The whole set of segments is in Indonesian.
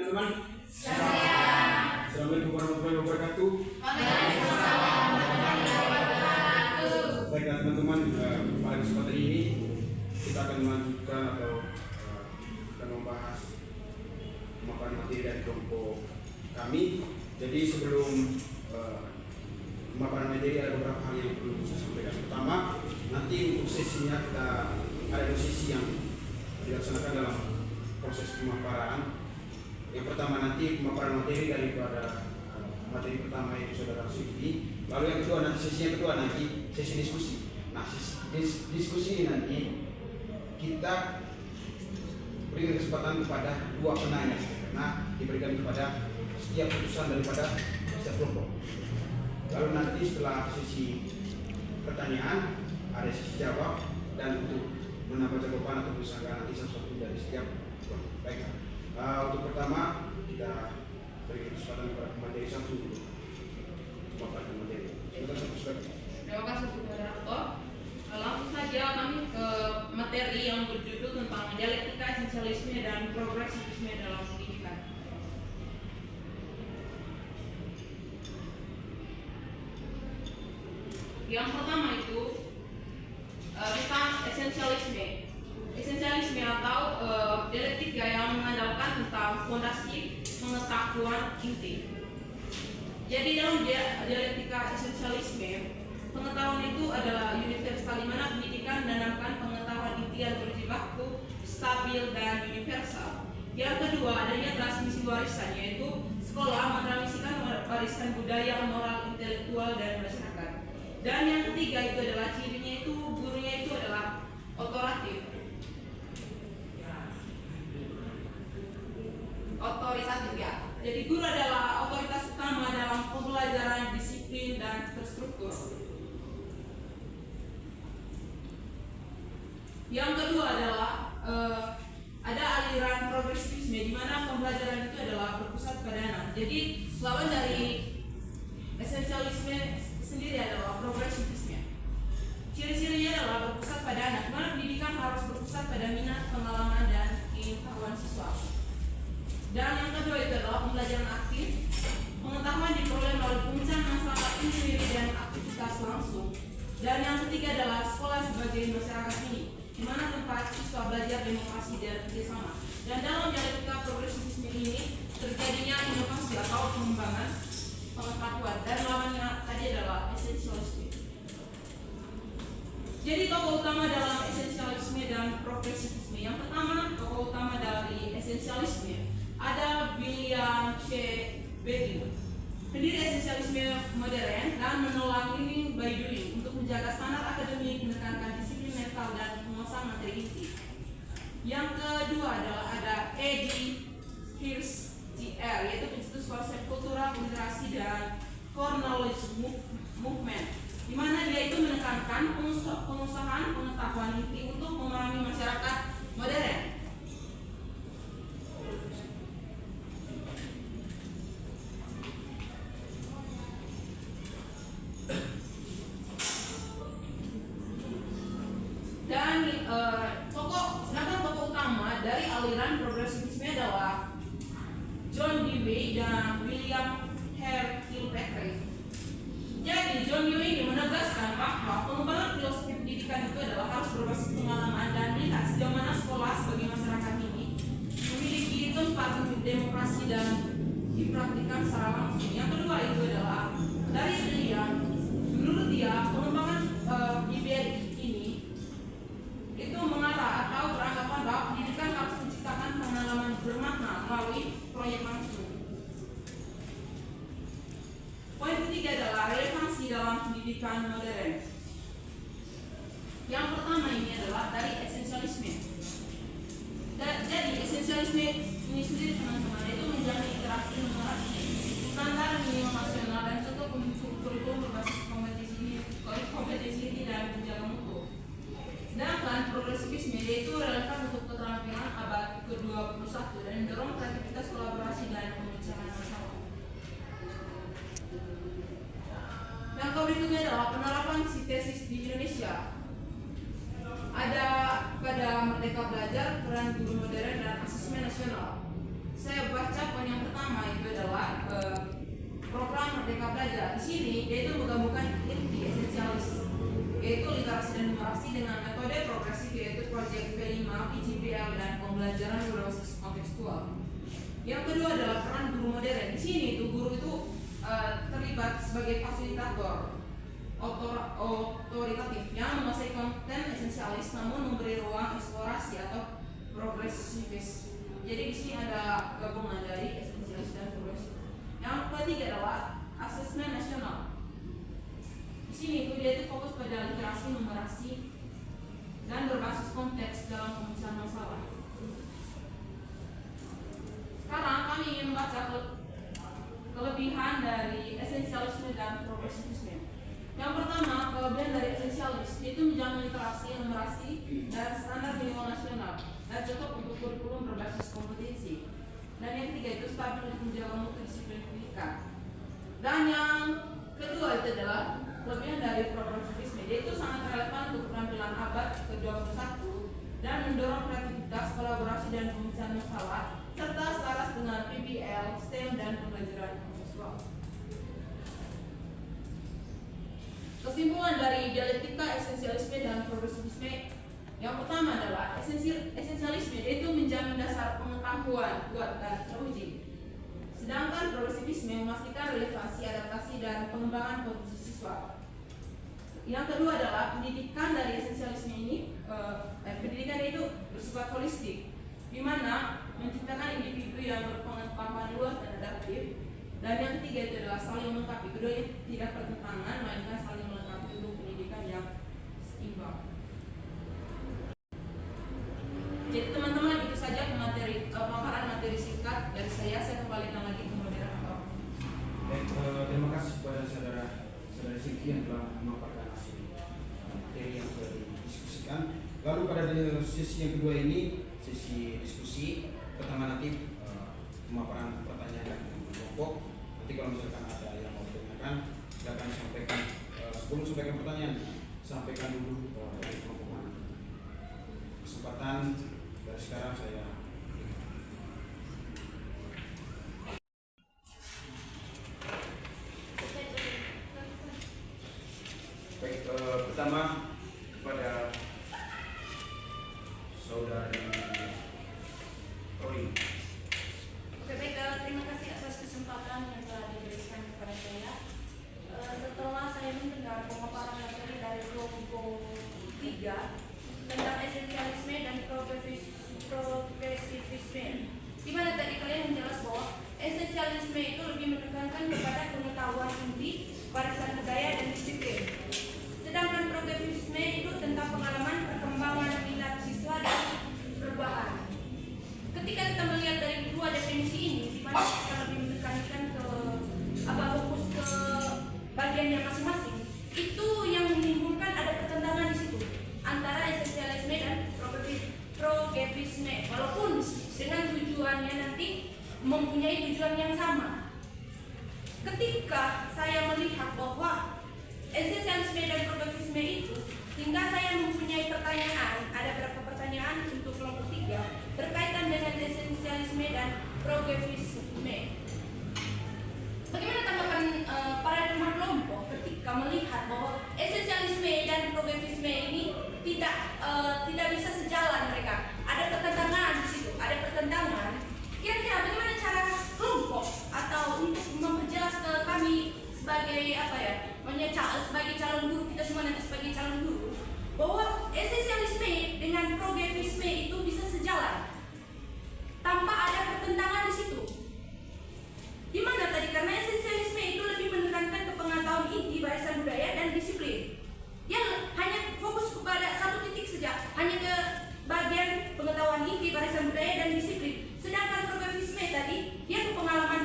teman-teman? Saya. Assalamualaikum warahmatullahi wabarakatuh. Waalaikumsalam warahmatullahi wabarakatuh. Baiklah teman-teman, pada kesempatan ini kita akan melanjutkan atau akan membahas pemaparan materi dari kelompok kami. Jadi sebelum pemaparan materi ada beberapa hal yang perlu saya sampaikan. Pertama, nanti untuk sesinya kita ada dua sesi yang dilaksanakan dalam proses pemaparan. Yang pertama nanti pemaparan materi daripada materi pertama itu saudara Sylvie. Lalu yang kedua nanti sesi yang kedua nanti sesi diskusi. Nah diskusi ini nanti kita berikan kesempatan kepada dua penanya karena diberikan kepada setiap putusan daripada setiap kelompok. Lalu nanti setelah sesi pertanyaan ada sesi jawab dan untuk menambah jawaban atau misalkan nanti sesuatu dari setiap kelompok. Baiklah. Untuk pertama kita beri kesempatan kepada pemateri satu untuk memaparkan materi. Silakan saudara. Terima kasih moderator. Langsung saja kami ke materi yang berjudul tentang dialektika, esensialisme dan progresivisme dalam pendidikan. Yang pertama itu tentang esensialisme. Esensialisme atau dialektika yang mengandalkan tentang fondasi pengetahuan inti. Jadi dalam dialektika esensialisme, pengetahuan itu adalah universal di mana pendidikan menanamkan pengetahuan inti yang berjibaku, stabil dan universal. Yang kedua adanya transmisi warisan, yaitu sekolah mentransmisikan warisan budaya, moral, intelektual dan masyarakat. Dan yang ketiga itu adalah cirinya itu gurunya itu adalah otoritatif ya. Jadi guru adalah otoritas utama dalam pembelajaran, disiplin dan terstruktur. Yang kedua adalah ada aliran progresivisme di mana pembelajaran itu adalah berpusat pada anak. Jadi lawan dari esensialisme sendiri adalah progresivisme. Ciri-cirinya adalah berpusat pada anak, di mana pendidikan harus berpusat pada minat, pengalaman dan pengetahuan siswa. Dan yang kedua itu adalah pembelajaran aktif. Pengetahuan diperoleh melalui pemecahan masalah sendiri dan aktivitas langsung. Dan yang ketiga adalah sekolah sebagai masyarakat ini, di mana tempat siswa belajar demokrasi dan kerjasama. Dan dalam dialektika progresivisme ini terjadinya inovasi atau pengembangan pengetahuan. Dan lawannya tadi adalah esensialisme. Jadi tokoh utama dalam esensialisme dan progresivisme. Yang pertama, tokoh utama dari esensialisme ada William C. Begin, pendiri esensialisme modern dan menolak learning by doing untuk menjaga standar akademik, menekankan disiplin mental dan penguasaan materi inti. Yang kedua adalah ada Eddie Hirsch Jr., yaitu pencetus konsep kultural, literasi dan core knowledge movement, di mana dia itu menekankan pengusahaan pengetahuan inti untuk memahami masyarakat modern. Dan sedangkan tokoh utama dari aliran progresivisme adalah John Dewey dan William Hare Kilpatrick. Jadi John Dewey ini menegaskan bahwa pengembangan filosofi pendidikan itu adalah harus berbasis pengalaman dan melihat sejauh mana sekolah sebagai masyarakat ini memiliki tempat untuk demokrasi dan dipraktikkan secara langsung. Yang kedua itu adalah dari William, menurut dia pengembangan IBR ini itu mengarah atau beranggapan bahwa pendidikan harus menciptakan pengalaman bermakna melalui proyek langsung. Poin ketiga adalah relevansi dalam pendidikan modern. Yang pertama ini adalah dari esensialisme. Jadi esensialisme ini sendiri teman-teman itu menjalin interaksi numerasi, standar minimum nasional dan contoh kurikulum berbasis kompetensi inti dan menjaga mutu. Sedangkan progresivisme yaitu relevan untuk keterampilan abad ke-21 dan mendorong kreativitas, kolaborasi dan pemecahan masalah. Yang berikutnya adalah penerapan sintesis di Indonesia. Ada pada Merdeka Belajar, peran guru modern dan asesmen nasional. Saya baca poin sini dia itu menggabungkan inti esensialis, yaitu literasi dan numerasi dengan metode progresif, yaitu Project P5, PGPL, dan pembelajaran berbasis kontekstual. Yang kedua adalah peran guru modern. Di sini itu guru itu terlibat sebagai fasilitator otoritatif yang menguasai konten esensialis namun memberi ruang eksplorasi atau progresivis. Jadi di sini ada gabungan dari esensialis dan progresif. Yang ketiga adalah asesmen nasional. Di sini itu dia itu fokus pada literasi, numerasi, dan berbasis konteks dalam pemecahan masalah. Sekarang kami ingin membaca kelebihan dari esensialisme dan progresivisme. Yang pertama, kelebihan dari esensialis yaitu menjamin literasi, numerasi, dan standar minimal nasional dan cocok untuk kurikulum berbasis kompetensi. Dan yang ketiga itu stabil untuk menjaga mutu disiplin pendidikan. Dan yang kedua itu adalah kelebihan dari progresivisme, yaitu sangat relevan untuk penampilan abad ke-21 dan mendorong kreativitas, kolaborasi, dan pemecahan masalah serta selaras dengan PBL, STEM, dan pembelajaran kontekstual. Kesimpulan dari dialektika esensialisme dan progresivisme, yang pertama adalah esensialisme yaitu menjamin dasar pengetahuan kuat dan teruji, sedangkan progresivisme memastikan relevansi, adaptasi, dan pengembangan potensi siswa. Yang kedua adalah pendidikan dari esensialisme ini, pendidikan itu bersifat holistik, di mana menciptakan individu yang berpengetahuan luas dan adaptif. Dan yang ketiga itu adalah saling melengkapi, keduanya tidak bertentangan, melainkan saling melengkapi untuk pendidikan yang seimbang. Jadi teman-teman, itu saja pemaparan materi singkat dari saya kembalikan lagi ke moderator. Baik, terima kasih kepada saudara Silvi yang telah memaparkan hasil materi yang sudah didiskusikan. Lalu pada sesi yang kedua ini, sesi diskusi, pertama nanti pemaparan pertanyaan dan kelompok. Nanti kalau misalkan ada yang mau ditanyakan, silakan sampaikan. Sebelum sampaikan pertanyaan, sampaikan dulu dari kelompok mana. Kesempatan dari sekarang saya. Baik, pertama kepada saudari Tori. Terima kasih atas kesempatan yang telah diberikan kepada saya. Setelah saya mendengar pemaparan materi dari kelompok 3 tentang esensialisme dan progresivisme, di mana tadi kalian menjelaskan bahwa esensialisme itu lebih menekankan kepada pengetahuan inti, warisan budaya, dan disiplin. Sedangkan progresivisme itu tentang pengalaman, perkembangan minat siswa, dan perubahan. Ketika kita melihat dari dua definisi ini, di mana kita lebih menekankan ke fokus ke bagiannya masing-masing, itu yang menimbulkan ada pertentangan di situ antara esensialisme dan progresivisme, walaupun dengan tujuannya nanti mempunyai tujuan yang sama. Ketika saya melihat bahwa esensialisme dan progresivisme itu, sehingga saya mempunyai pertanyaan, ada beberapa pertanyaan untuk kelompok 3 berkaitan dengan esensialisme dan progresivisme. Bagaimana tanggapan para teman kelompok ketika melihat bahwa esensialisme dan progresivisme ini tidak bisa sejalan mereka? Ada pertentangan di situ, ada pertentangan. Kira-kira bagaimana cara kelompok atau untuk memperjelas ke kami sebagai sebagai calon guru, kita semua nanti sebagai calon guru, bahwa esensialisme dengan progresivisme itu bisa sejalan tanpa ada pertentangan di situ. Di mana tadi karena esensialisme itu lebih menekankan ke pengetahuan inti, warisan budaya, dan disiplin. Yang hanya fokus kepada satu titik saja, hanya ke bagian pengetahuan inti, warisan budaya, dan disiplin. Sedangkan progresivisme tadi dia ke pengalaman,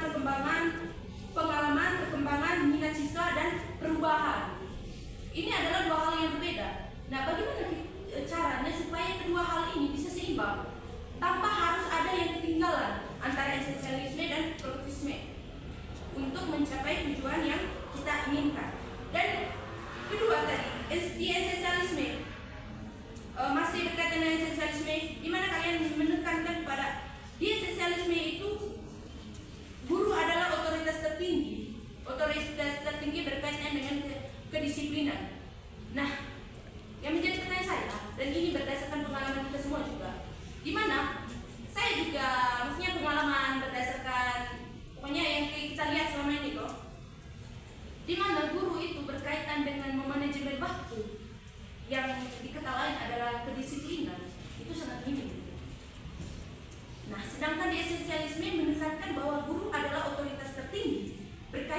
perkembangan minat siswa, dan perubahan. Ini adalah dua hal yang berbeda. Nah, bagaimana caranya supaya kedua hal ini bisa seimbang tanpa harus ada yang ketinggalan antara esensialisme dan progresivisme untuk mencapai tujuan yang kita inginkan. Dan kedua tadi, di esensialisme masih berkaitan dengan esensialisme, di mana kalian menekankan pada di esensialisme itu guru adalah otoritas tertinggi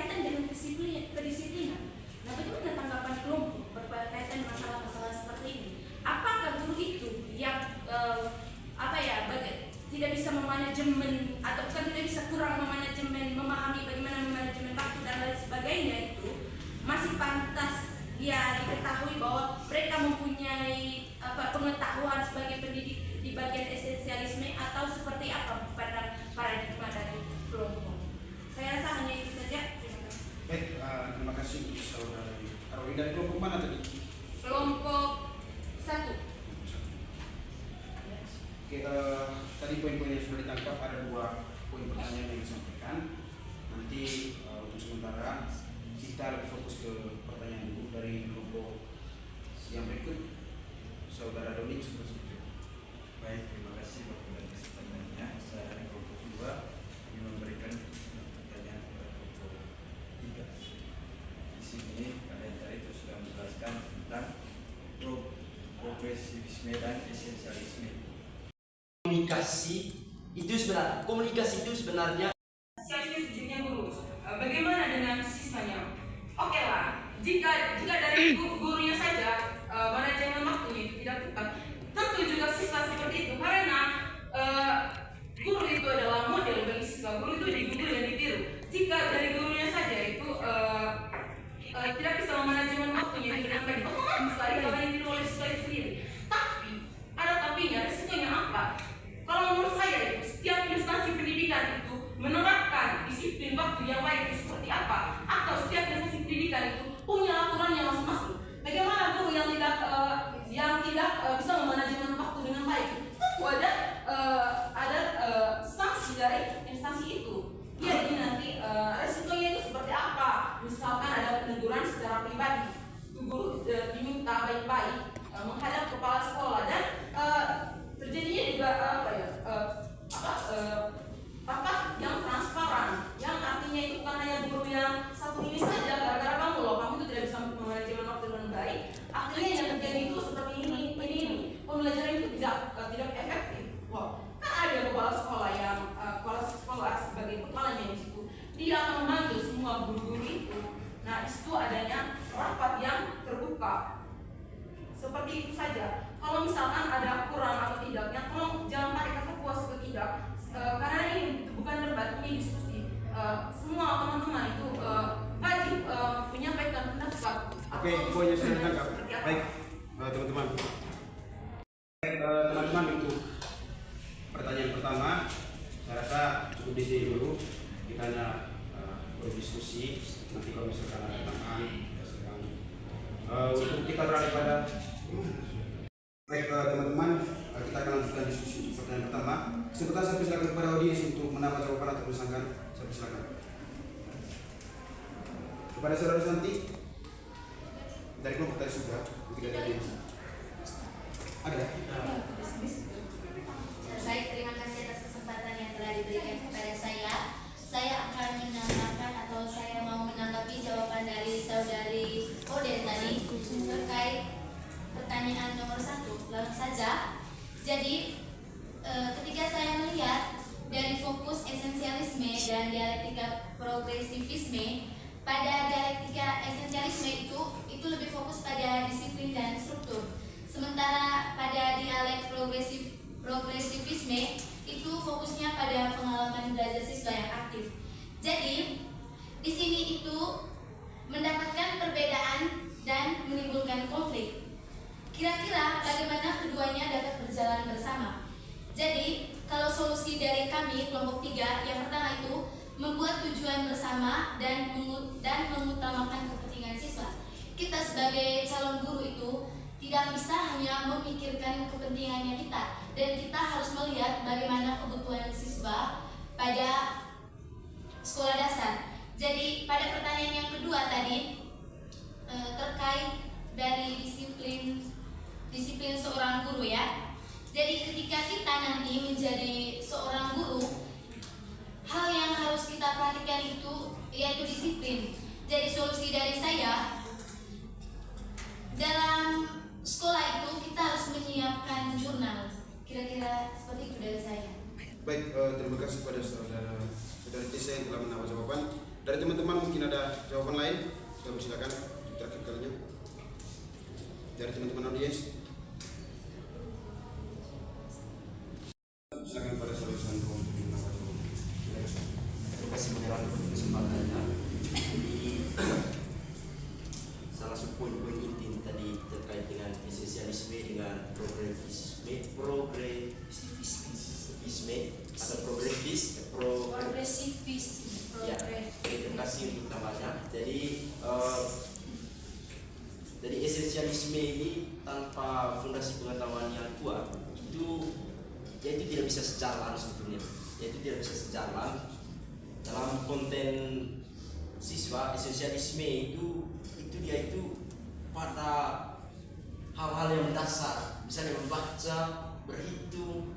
berkaitan dengan kedisiplinan. Nah, bagaimana tanggapan kelompok berkaitan masalah-masalah seperti ini? Apakah guru itu yang tidak bisa memanajemen atau bukan tidak bisa kurang memanajemen, memahami bagaimana memanajemen waktu dan lain sebagainya itu masih pantas ya diketahui bahwa mereka mempunyai pengetahuan sebagai pendidik di bagian esensialisme atau seperti apa pada paradigma dari kelompok? Saya rasa hanya itu saja. Terima kasih. Baik, terima kasih untuk saudara Arwin. Dari kelompok mana tadi? Kelompok 1. Oke, tadi poin-poin yang sudah ditangkap ada 2 poin pertanyaan yang disampaikan. Nanti untuk sementara kita lebih fokus ke pertanyaan dulu dari kelompok yang berikut. Saudara Doni seperti. Baik, terima kasih Bapak dan kesempatannya. Saya dari kelompok 2 ingin memberikan pertanyaan kepada kelompok 3. Di sini pada tadi itu sudah menjelaskan tentang progresivisme dan esensialisme. Komunikasi itu sebenarnya Bagaimana dengan siswanya? Oke lah, jika dari gurunya saja manajemen waktunya itu tidak tepat, tentu juga siswa seperti itu karena guru itu adalah model bagi siswa. Guru itu diguru dan ditiru. Jika dari gurunya saja itu tidak bisa memanajemen waktunya itu dengan baik, otomatis akan ditiru oleh siswa itu sendiri. Tapi ada tapinya, risikonya apa? Kalau menurut saya itu setiap instansi pendidikan itu menerapkan disiplin waktu yang baik itu seperti apa, atau setiap instansi pendidikan itu punya aturannya masing-masing. Bagaimana guru yang tidak bisa memanajemen waktu dengan baik? Tentu ada sanksi dari instansi itu. Jadi nanti resikonya itu seperti apa? Misalkan ada peneguran secara pribadi, guru diminta baik-baik menghadap kepala sekolah dan terjadinya juga yang transparan, yang artinya itu bukan hanya guru yang satu ini saja gara-gara kamu itu tidak bisa memanajemen waktu dengan baik, akhirnya yang terjadi itu seperti ini pembelajaran itu tidak efektif. Wow, kan ada kepala sekolah sebagai kepalanya di situ, dia akan memanggil semua guru-guru itu. Nah, di situ adanya rapat yang terbuka. Seperti itu saja. Kalau misalkan ada kurang atau tidaknya, tolong jangan pakai kata puas atau tidak, karena ini bukan debat, ini diskusi. Semua teman-teman itu wajib menyampaikan pendapat. Oke, poinnya sudah ditangkap. Baik, teman-teman. Teman-teman, untuk pertanyaan pertama, saya rasa cukup di sini dulu. Kita hanya berdiskusi. Nanti kalau misalkan ada tambahan, kita sedang untuk kita berada pada. Baik, teman-teman, kita akan lanjutkan diskusi pertanyaan pertama. Sebentar saya persilakan kepada audiens untuk menambah jawaban atau disangkan. Saya persilakan. Kepada saudara Santi dari kelompok tadi sudah, tidak ada audiens. Ada? Baik, terima kasih atas kesempatan yang telah diberikan kepada saya. Saya akan menambahkan atau saya mau menanggapi jawaban dari saudari Oden tadi terkait pertanyaan nomor 1. Langsung saja. Jadi ketika saya melihat dari fokus esensialisme dan dialektika progresivisme, pada dialektika esensialisme itu lebih fokus pada disiplin dan struktur. Sementara pada dialek progresivisme itu fokusnya pada pengalaman belajar siswa yang aktif. Jadi di sini itu mendapatkan perbedaan dan menimbulkan konflik. Kira-kira bagaimana keduanya dapat berjalan bersama? Jadi kalau solusi dari kami kelompok 3, yang pertama itu membuat tujuan bersama dan mengutamakan kepentingan siswa. Kita sebagai calon guru itu tidak bisa hanya memikirkan kepentingannya kita, dan kita harus melihat bagaimana kebutuhan siswa pada sekolah dasar. Jadi pada pertanyaan yang kedua tadi terkait dari disiplin seorang guru ya. Jadi ketika kita nanti menjadi seorang guru, hal yang harus kita perhatikan itu yaitu disiplin. Jadi solusi dari saya, dalam sekolah itu kita harus menyiapkan jurnal. Kira-kira seperti itu dari saya. Baik, terima kasih kepada saudara Tisa yang telah menambah jawaban. Dari teman-teman mungkin ada jawaban lain, kami silakan terakhir kalinya. Dari teman-teman audiens, silakan pada saudara Sandro untuk menambahkan. Terima kasih mengenai kesempatannya. Jadi salah satu poin-poin inti tadi terkait dengan esensialisme dengan progresivisme atau Progresivisme. ya, terima kasih untuk namanya. Jadi esensialisme ini tanpa fondasi pengetahuan yang kuat itu tidak bisa sejalan sebetulnya. Yaitu tidak bisa sejalan dalam konten siswa. Esensialisme itu dia itu pada hal-hal yang mendasar, misalnya membaca, berhitung,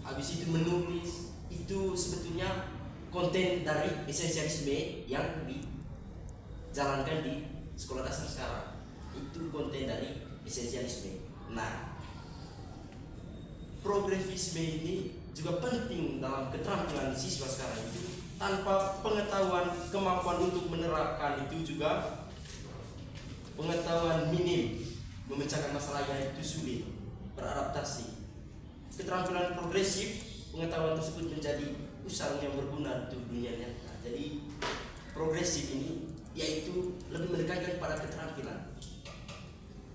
habis itu menulis. Itu sebetulnya konten dari esensialisme yang dijalankan di sekolah dasar sekarang. Itu konten dari esensialisme. Nah, progresivisme ini juga penting dalam keterampilan siswa sekarang itu. Tanpa pengetahuan, kemampuan untuk menerapkan itu juga pengetahuan minim, memecahkan masalahnya itu sulit, beradaptasi. Keterampilan progresif, pengetahuan tersebut menjadi usang yang berguna untuk dunia nyata. Jadi progresif ini yaitu lebih menekankan pada keterampilan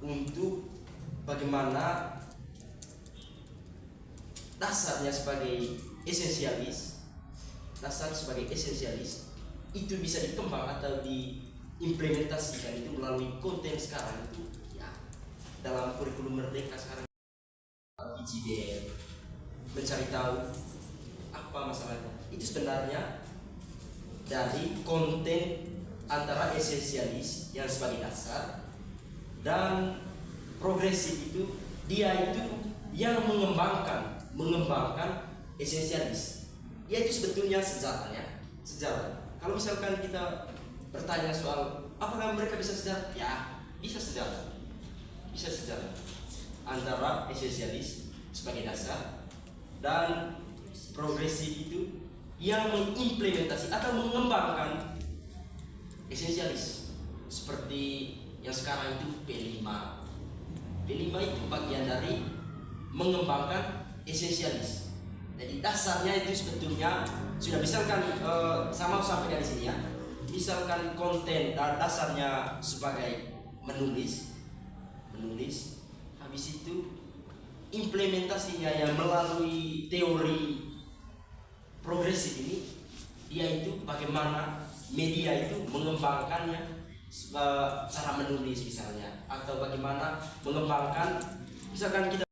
untuk bagaimana dasarnya sebagai esensialis itu bisa dikembang atau diimplementasikan itu melalui konten sekarang itu ya, dalam kurikulum merdeka sekarang. ICDR mencari tahu apa masalahnya itu sebenarnya dari konten antara esensialis yang sebagai dasar dan progresif itu dia itu yang mengembangkan esensialis. Yaitu sebetulnya sejalan. Kalau misalkan kita bertanya soal apakah mereka bisa sejalan, ya bisa sejalan antara esensialis sebagai dasar dan progresif itu yang mengimplementasi atau mengembangkan esensialis seperti yang sekarang itu P5 itu bagian dari mengembangkan esensialis. Jadi dasarnya itu sebetulnya sudah, misalkan sama sampai dari sini ya. Misalkan konten dasarnya sebagai menulis, habis itu implementasinya yang melalui teori progresif ini, dia itu bagaimana media itu mengembangkannya, cara menulis misalnya, atau bagaimana mengembangkan misalkan kita.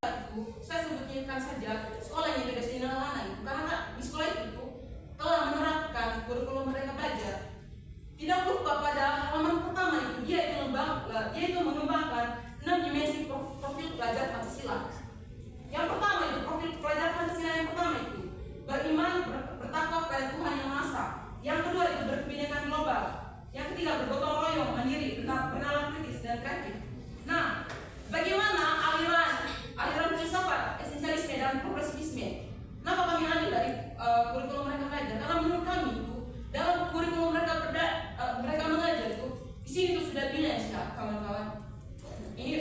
Saya sebutkan saja sekolah yang berdasarkan anak-anak itu, karena di sekolah itu telah menerapkan kurikulum mereka belajar. Tidak lupa pada halaman pertama itu dia itu mengembangkan 6 dimensi profil pelajar Pancasila. Yang pertama itu profil pelajar Pancasila yang pertama itu beriman, bertakwa pada Tuhan Yang Maha Esa. Yang kedua itu berkebinekaan global. Yang ketiga bergotong royong, mandiri, bernalar kritis dan kreatif. Nah, bagaimana aliran filsafat esensialisme dan progresivisme? Kenapa kami ambil dari kurikulum mereka belajar? Karena menurut kami itu dalam kurikulum mereka mengajar itu di sini itu sudah bilas ya kawan-kawan. Ini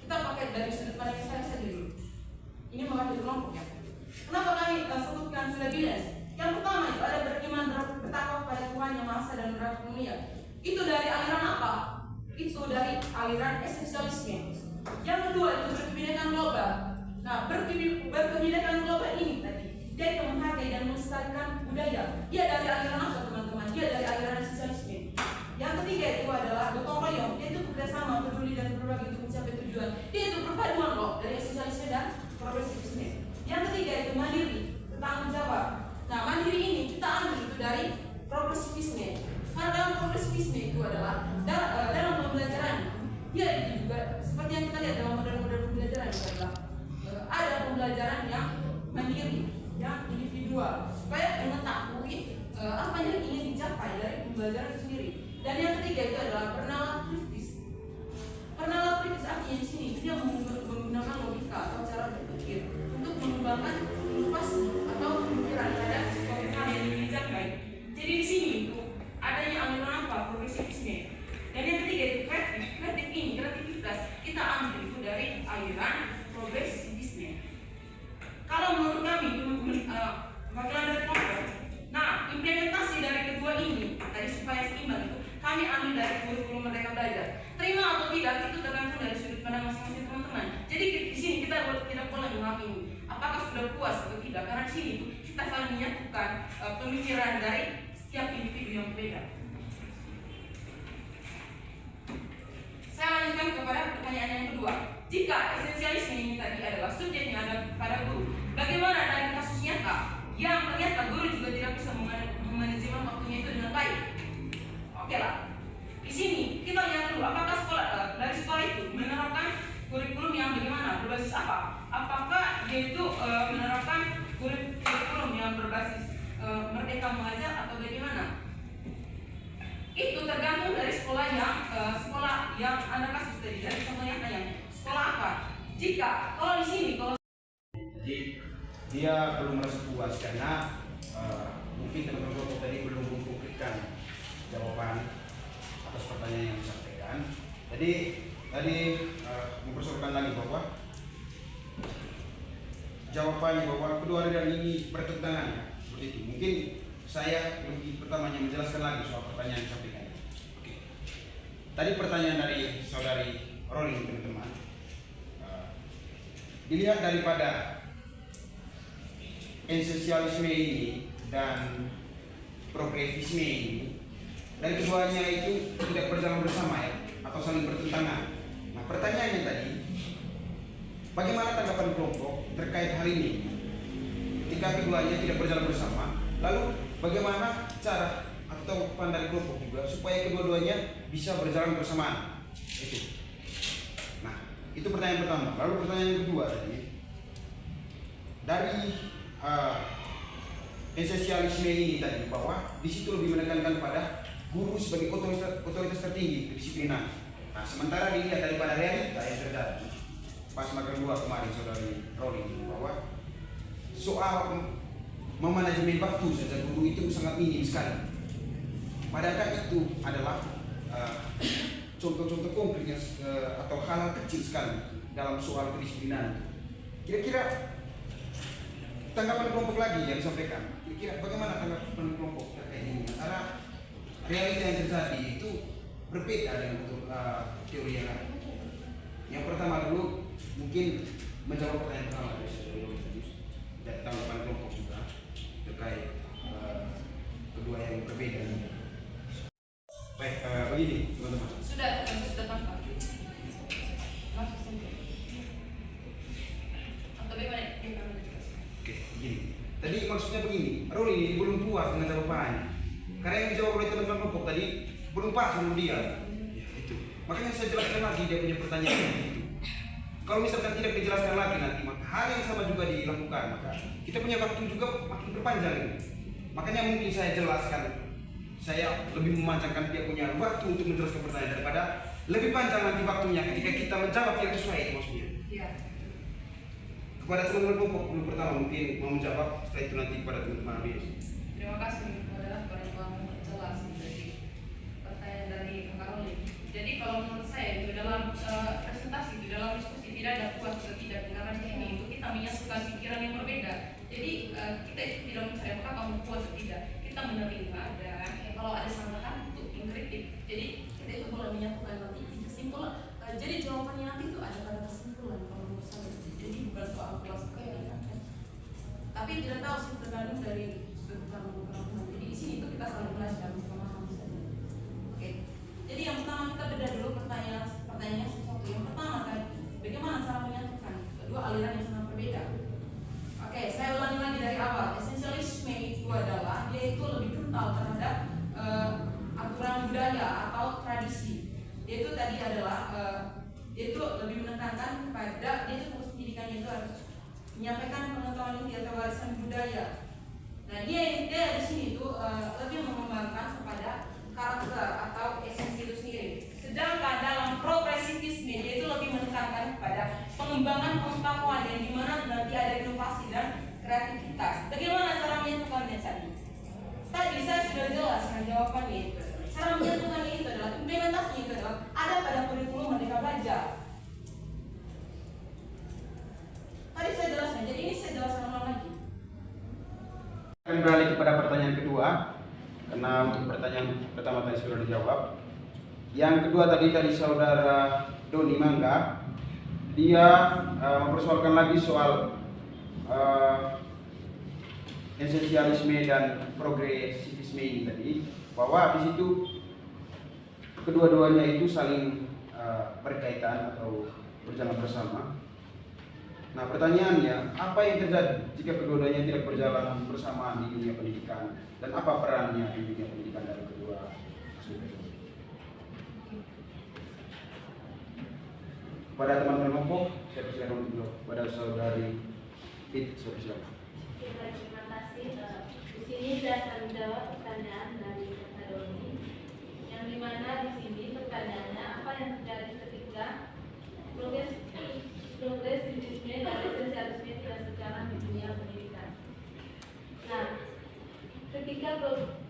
kita pakai dari sudut pandang saya saja dulu. Ini mewakili kelompok ya. Kenapa kami sebutkan sudah bilas? Yang pertama itu ada beriman, bertakwa pada Tuhan Yang Maha Esa dan beragama mulia. Itu dari aliran apa? Itu dari aliran esensialisme. Yang kedua itu berkebinekaan global. Nah, berkebinekaan global ini tadi dia itu menghargai dan melestarikan budaya. Dia dari aliran apa teman-teman? Dia dari aliran esensialisme. Yang ketiga itu adalah gotong royong. Dia itu bekerjasama, peduli dan berbagi untuk mencapai tujuan. Dia itu perpaduan loh dari esensialisme dan progresivisme. Yang ketiga itu mandiri, bertanggung jawab. Nah, mandiri ini kita ambil itu dari progresivisme. Karena dalam progresivisme itu adalah dalam pembelajaran dia itu juga seperti yang kita lihat dalam model-model pembelajaran itu adalah ada pembelajaran yang mandiri, yang individual, supaya mengetahui apa yang ingin dicapai dari pembelajaran itu sendiri. Dan yang ketiga itu adalah bernalar kritis. Bernalar kritis artinya di sini dia menggunakan logika atau cara berpikir untuk mengembangkan inovasi atau pemikiran terhadap suatu hal yang ingin dicapai. Jadi di sini kurikulum Merdeka Belajar. Terima atau tidak itu tergantung dari sudut pandang masing-masing teman-teman. Jadi di sini kita tidak boleh menghakimi apakah sudah puas atau tidak, karena di sini kita saling menyatukan pemikiran dari setiap individu yang berbeda. Saya lanjutkan kepada pertanyaan yang kedua. Jika esensialisme ini tadi adalah subjeknya ada pada guru, bagaimana dari kasus nyata yang ternyata guru juga tidak bisa memanajemen waktunya itu dengan baik? Oke lah. Di sini kita lihat dulu apakah dari sekolah itu menerapkan kurikulum yang bagaimana, berbasis apa? Apakah dia itu menerapkan kurikulum yang berbasis Merdeka Mengajar atau bagaimana? Itu tergantung dari sekolah yang Anda kasus tadi, dari contohnya yang sekolah apa. Jika kalau di sini jadi dia belum merasa puas karena mungkin teman-teman kelompok tadi belum memberikan jawaban atas pertanyaan yang disampaikan. Jadi tadi mempersoalkan lagi bahwa jawabannya bahwa kedua aliran ini bertentangan seperti itu. Mungkin saya lebih pertamanya menjelaskan lagi soal pertanyaan yang disampaikan. Oke. Tadi pertanyaan dari saudari Rolling, teman-teman. Dilihat daripada esensialisme ini dan progresisme ini, dari keduanya itu tidak berjalan bersama ya, atau saling bertentangan. Nah, pertanyaannya tadi, bagaimana tanggapan kelompok terkait hal ini? Ketika keduanya tidak berjalan bersama, lalu bagaimana cara atau pandang kelompok juga supaya kedua-duanya bisa berjalan bersamaan? Itu. Nah, itu pertanyaan pertama. Lalu pertanyaan yang kedua tadi, dari esensialisme ini tadi, bahwa di situ lebih menekankan pada guru sebagai otoritas tertinggi kedisiplinan. Nah, sementara dilihat daripada realita yang terjadi pas magang 2 kemarin saudari Rolling, bahwa soal memanajemen waktu saja guru itu sangat minim sekali. Padahal itu adalah contoh-contoh konkret atau hal kecil sekali dalam soal kedisiplinan. Kira-kira tanggapan kelompok lagi yang disampaikan. Kira-kira bagaimana tanggapan kelompok terkait ini? Karena realita yang terjadi itu berbeda dengan teori yang lain. Yang pertama dulu mungkin menjawab pertanyaan pertama dari tanggapan kelompok juga terkait kedua yang berbeda. Baik, begini teman-teman. sudah tampak. Atau bagaimana? Oke, begini. Tadi maksudnya begini, Ruli ini belum puas dengan jawabannya. Karena yang dijawab oleh teman-teman kelompok tadi belum pas menurut dia. Ya, itu. Makanya saya jelaskan lagi dia punya pertanyaan itu. Kalau misalkan tidak dijelaskan lagi nanti, maka hal yang sama juga dilakukan. Maka kita punya waktu juga makin berpanjang ini. Makanya mungkin saya jelaskan, saya lebih memanjangkan dia punya waktu untuk menjelaskan pertanyaan daripada lebih panjang nanti waktunya ketika kita menjawab yang sesuai maksudnya. Iya. Kepada teman-teman kelompok dulu pertama mungkin mau menjawab, setelah itu nanti kepada teman-teman Abis. Terima kasih adalah para yang jelas dari pertanyaan dari Kak Rolling. Jadi kalau menurut saya itu dalam presentasi itu dalam diskusi tidak ada puas atau tidak, karena ini itu kita menyatukan pikiran yang berbeda. Jadi kita itu tidak mencari apakah kamu puas atau tidak, kita menerima dan kalau ada kesalahan untuk mengkritik. Jadi kita itu boleh menyatukan nanti kesimpulan. Jadi jawabannya nanti itu ada pada kesimpulan kalau menurut saya. Jadi bukan soal puas atau tidak. Tapi tidak tahu sih tergantung dari sudut pandang. Jadi di sini itu kita saling belajar memahami saja. Oke. Jadi yang pertama kita bedah dulu pertanyaannya sesuatu. Yang pertama kan, bagaimana cara menyatukan kedua aliran yang sangat berbeda? Oke, saya ulangi lagi dari awal. Esensialisme itu adalah dia itu lebih kental terhadap aturan budaya atau tradisi. Dia itu tadi adalah dia itu lebih menekankan pada dia itu fokus pendidikannya itu harus menyampaikan pengetahuan inti atau warisan budaya. Nah, dia di sini itu lebih mengembangkan kepada karakter atau esensi itu sendiri. Sedangkan dalam progresivisme dia itu lebih menekankan kepada pengembangan pengetahuan yang dimana nanti ada inovasi dan kreativitas. Bagaimana cara menyatukannya tadi? Tadi saya sudah jelaskan jawabannya itu. Cara menyatukannya itu adalah implementasinya itu adalah ada pada kurikulum Merdeka Belajar. Tadi saya jelaskan, jadi ini saya jelaskan ulang lagi. Akan beralih kepada pertanyaan kedua, karena untuk pertanyaan pertama tadi sudah dijawab. Yang kedua tadi dari saudara Doni Mangga, dia mempersoalkan lagi soal esensialisme dan progresivisme ini tadi, bahwa di situ kedua-duanya itu saling berkaitan atau berjalan bersama. Nah, pertanyaannya, apa yang terjadi jika kedua-duanya tidak berjalan bersamaan di dunia pendidikan, dan apa perannya di dunia pendidikan dari kedua aspek tersebut? Pada teman-teman kelompok, saya persilakan untuk pada saudari Fit, saya persilakan. Terima kasih. Di sini saya akan menjawab pertanyaan dari Kak Doni, yang dimana di sini pertanyaannya apa yang terjadi ketika progresivisme dan esensialisme tidak sejalan di dunia pendidikan. Nah, ketika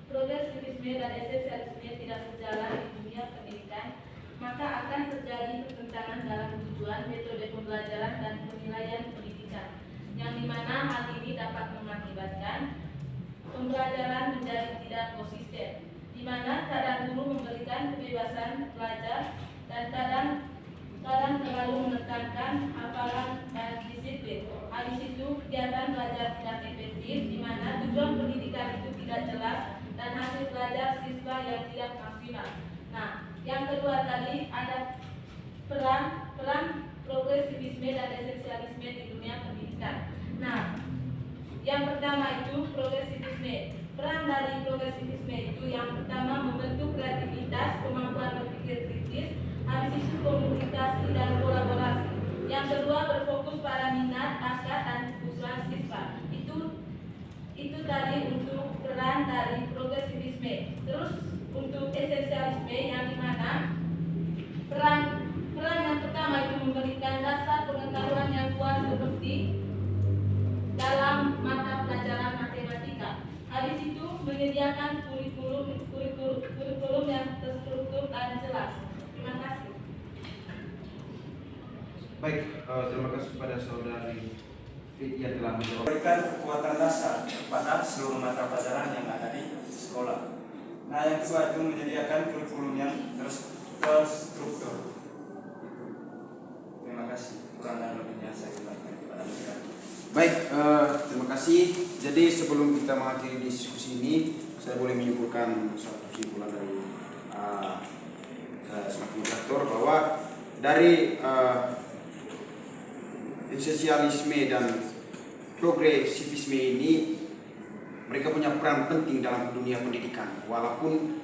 progresivisme dan esensialisme tidak sejalan di dunia pendidikan, maka akan terjadi pertentangan dalam tujuan, metode pembelajaran, dan penilaian pendidikan, yang dimana hal ini dapat mengakibatkan pembelajaran menjadi tidak konsisten, di mana kadang guru memberikan kebebasan belajar dan kadang terlalu menekankan hafalan dan disiplin. Habis itu kegiatan belajar tidak efektif, di mana tujuan pendidikan itu tidak jelas dan hasil belajar siswa yang tidak maksimal. Nah, yang kedua tadi ada peran progresivisme dan esensialisme di dunia pendidikan. Nah, yang pertama itu progresivisme. Peran dari progresivisme itu yang pertama membentuk kreativitas, kemampuan berpikir kritis, habis itu komunikasi dan kolaborasi. Yang kedua berfokus pada minat, bakat, dan kebutuhan siswa. Itu tadi untuk peran dari progresivisme. Terus untuk esensialisme yang dimana peran yang pertama itu memberikan dasar pengetahuan yang kuat seperti dalam mata pelajaran matematika. Habis itu menyediakan kurikulum yang terstruktur dan jelas. Terima kasih. Baik, terima kasih kepada saudari Fit yang telah menjawab. Memberikan kekuatan dasar pada seluruh mata pelajaran yang ada di sekolah. Nah, yang kedua itu menyediakan kurikulum yang terstruktur. Terima kasih. Kurang dan lebihnya saya kembalikan kepada mereka. Baik, terima kasih. Jadi sebelum kita mengakhiri diskusi ini, saya boleh menyimpulkan suatu kesimpulan dari selaku moderator bahwa dari esensialisme dan progresivisme ini mereka punya peran penting dalam dunia pendidikan, walaupun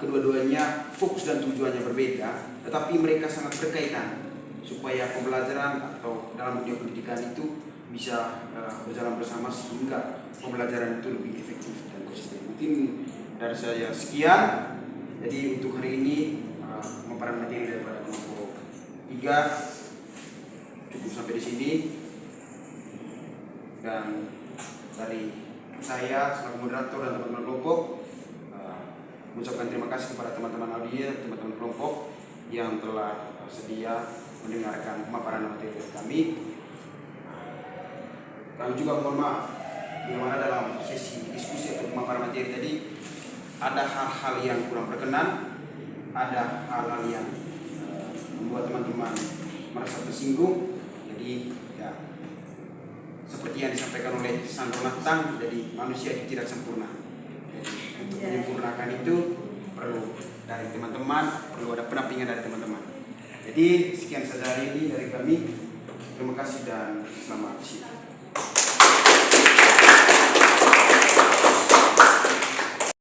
kedua-duanya fokus dan tujuannya berbeda, tetapi mereka sangat berkaitan supaya pembelajaran atau dalam dunia pendidikan itu bisa berjalan bersama sehingga pembelajaran itu lebih efektif dan konsisten. Mungkin dari saya sekian. Jadi untuk hari ini pemaparan materi daripada kelompok 3 cukup sampai di sini, dan dari saya selaku moderator dan teman-teman kelompok mengucapkan terima kasih kepada teman-teman audiens, teman-teman kelompok yang telah sedia mendengarkan pemaparan materi dari kami. Kami juga mohon maaf bila mana dalam sesi diskusi atau pemaparan materi tadi ada hal-hal yang kurang berkenan, ada hal-hal yang membuat teman-teman merasa tersinggung. Jadi ya, seperti yang disampaikan oleh Sandro Natang, jadi manusia itu tidak sempurna. Jadi untuk menyempurnakan itu perlu dari teman-teman, perlu ada pendampingan dari teman-teman. Jadi sekian saja hari ini dari kami. Terima kasih dan selamat siang.